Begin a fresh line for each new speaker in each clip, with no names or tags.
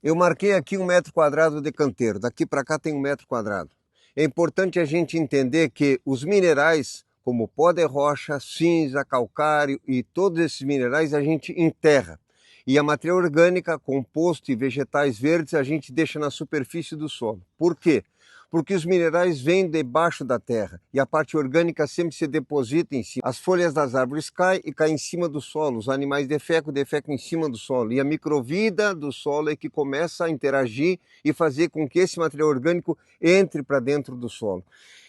Eu marquei aqui 1 metro quadrado de canteiro, daqui para cá tem 1 metro quadrado. É importante a gente entender que os minerais, como pó de rocha, cinza, calcário e todos esses minerais a gente enterra. E a matéria orgânica, composto e vegetais verdes a gente deixa na superfície do solo. Por quê? Porque os minerais vêm debaixo da terra e a parte orgânica sempre se deposita em cima. As folhas das árvores caem e caem em cima do solo, os animais defecam em cima do solo e a microvida do solo é que começa a interagir e fazer com que esse material orgânico entre para dentro do solo.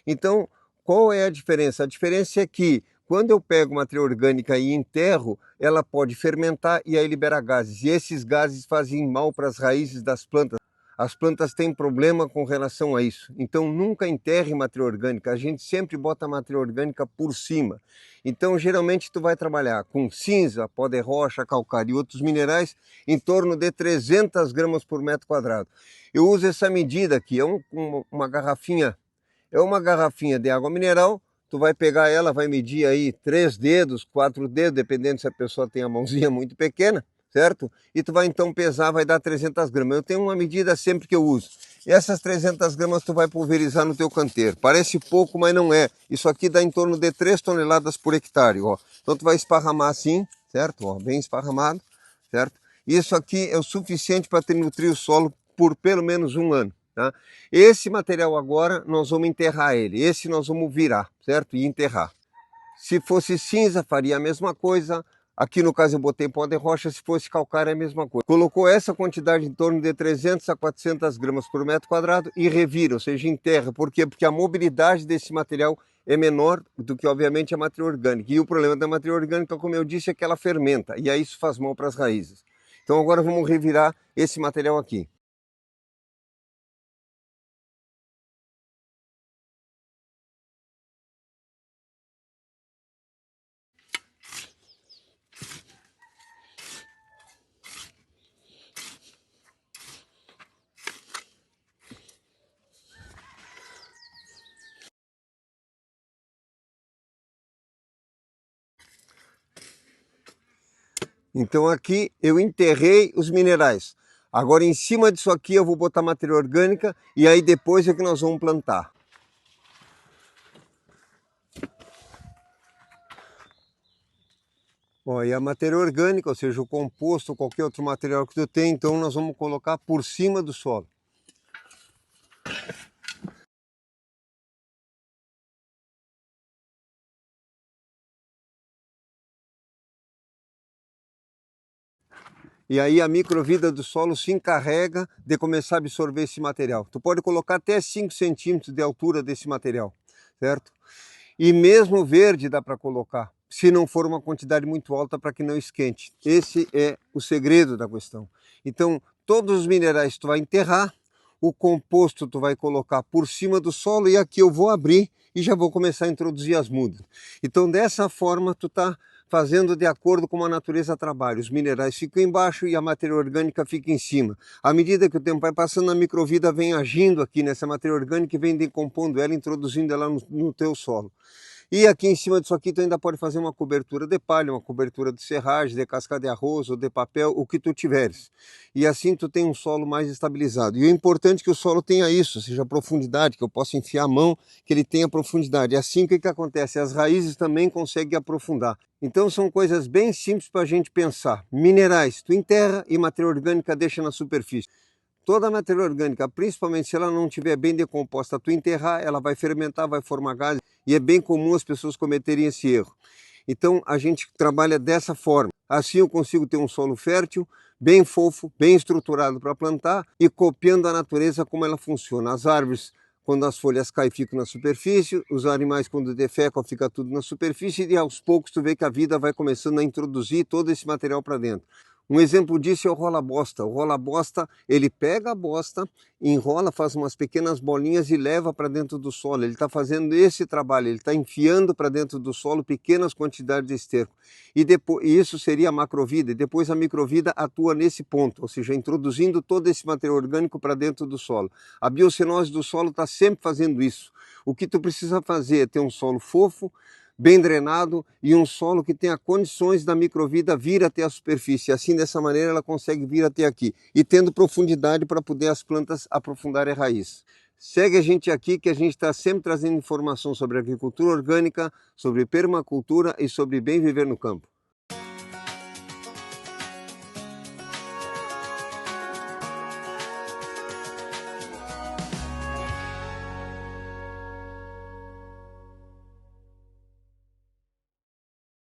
Então, qual é a diferença? A diferença é que quando eu pego matéria orgânica e enterro, ela pode fermentar e aí libera gases. E esses gases fazem mal para as raízes das plantas. As plantas têm problema com relação a isso. Então, nunca enterre matéria orgânica. A gente sempre bota a matéria orgânica por cima. Então, geralmente, tu vai trabalhar com cinza, pó de rocha, calcário e outros minerais em torno de 300 gramas por metro quadrado. Eu uso essa medida aqui, é uma garrafinha. É uma garrafinha de água mineral. Tu vai pegar ela, vai medir aí 3 dedos, 4 dedos, dependendo se a pessoa tem a mãozinha muito pequena, certo? E tu vai então pesar, vai dar 300 gramas. Eu tenho uma medida sempre que eu uso. E essas 300 gramas tu vai pulverizar no teu canteiro. Parece pouco, mas não é. Isso aqui dá em torno de 3 toneladas por hectare, ó. Então tu vai esparramar assim, certo? Ó, bem esparramado, certo? Isso aqui é o suficiente para te nutrir o solo por pelo menos um ano. Tá? Esse material agora nós vamos enterrar ele, esse nós vamos virar, certo? E enterrar. Se fosse cinza, faria a mesma coisa. Aqui no caso eu botei pó de rocha, se fosse calcário é a mesma coisa. Colocou essa quantidade em torno de 300 a 400 gramas por metro quadrado e revira, ou seja, enterra. Por quê? Porque a mobilidade desse material é menor do que, obviamente, a matéria orgânica. E o problema da matéria orgânica, como eu disse, é que ela fermenta. E aí isso faz mal para as raízes. Então agora vamos revirar esse material aqui. Então aqui eu enterrei os minerais. Agora em cima disso aqui eu vou botar matéria orgânica e aí depois é que nós vamos plantar. Ó, e a matéria orgânica, ou seja, o composto, qualquer outro material que tu tem, então nós vamos colocar por cima do solo. E aí a microvida do solo se encarrega de começar a absorver esse material. Tu pode colocar até 5 centímetros de altura desse material, certo? E mesmo verde dá para colocar, se não for uma quantidade muito alta para que não esquente. Esse é o segredo da questão. Então, todos os minerais tu vai enterrar, o composto tu vai colocar por cima do solo e aqui eu vou abrir e já vou começar a introduzir as mudas. Então, dessa forma, tu está fazendo de acordo com a natureza trabalha. Os minerais ficam embaixo e a matéria orgânica fica em cima. À medida que o tempo vai passando, a microvida vem agindo aqui nessa matéria orgânica e vem decompondo ela, introduzindo ela no teu solo. E aqui em cima disso aqui tu ainda pode fazer uma cobertura de palha, uma cobertura de serragem, de casca de arroz ou de papel, o que tu tiveres. E assim tu tem um solo mais estabilizado. E o importante é que o solo tenha isso, seja profundidade, que eu possa enfiar a mão, que ele tenha profundidade. E assim o que acontece? As raízes também conseguem aprofundar. Então são coisas bem simples para a gente pensar. Minerais, tu enterra e matéria orgânica deixa na superfície. Toda a matéria orgânica, principalmente se ela não estiver bem decomposta, tu enterrar, ela vai fermentar, vai formar gases, e é bem comum as pessoas cometerem esse erro. Então a gente trabalha dessa forma. Assim eu consigo ter um solo fértil, bem fofo, bem estruturado para plantar e copiando a natureza como ela funciona. As árvores, quando as folhas caem, ficam na superfície, os animais, quando defecam, fica tudo na superfície e aos poucos tu vê que a vida vai começando a introduzir todo esse material para dentro. Um exemplo disso é o rola-bosta. O rola-bosta, ele pega a bosta, enrola, faz umas pequenas bolinhas e leva para dentro do solo. Ele está fazendo esse trabalho, ele está enfiando para dentro do solo pequenas quantidades de esterco. E depois, isso seria a macrovida, e depois a microvida atua nesse ponto, ou seja, introduzindo todo esse material orgânico para dentro do solo. A biocenose do solo está sempre fazendo isso. O que tu precisa fazer é ter um solo fofo, bem drenado e um solo que tenha condições da microvida vir até a superfície. Assim, dessa maneira, ela consegue vir até aqui e tendo profundidade para poder as plantas aprofundarem a raiz. Segue a gente aqui que a gente está sempre trazendo informação sobre agricultura orgânica, sobre permacultura e sobre bem viver no campo.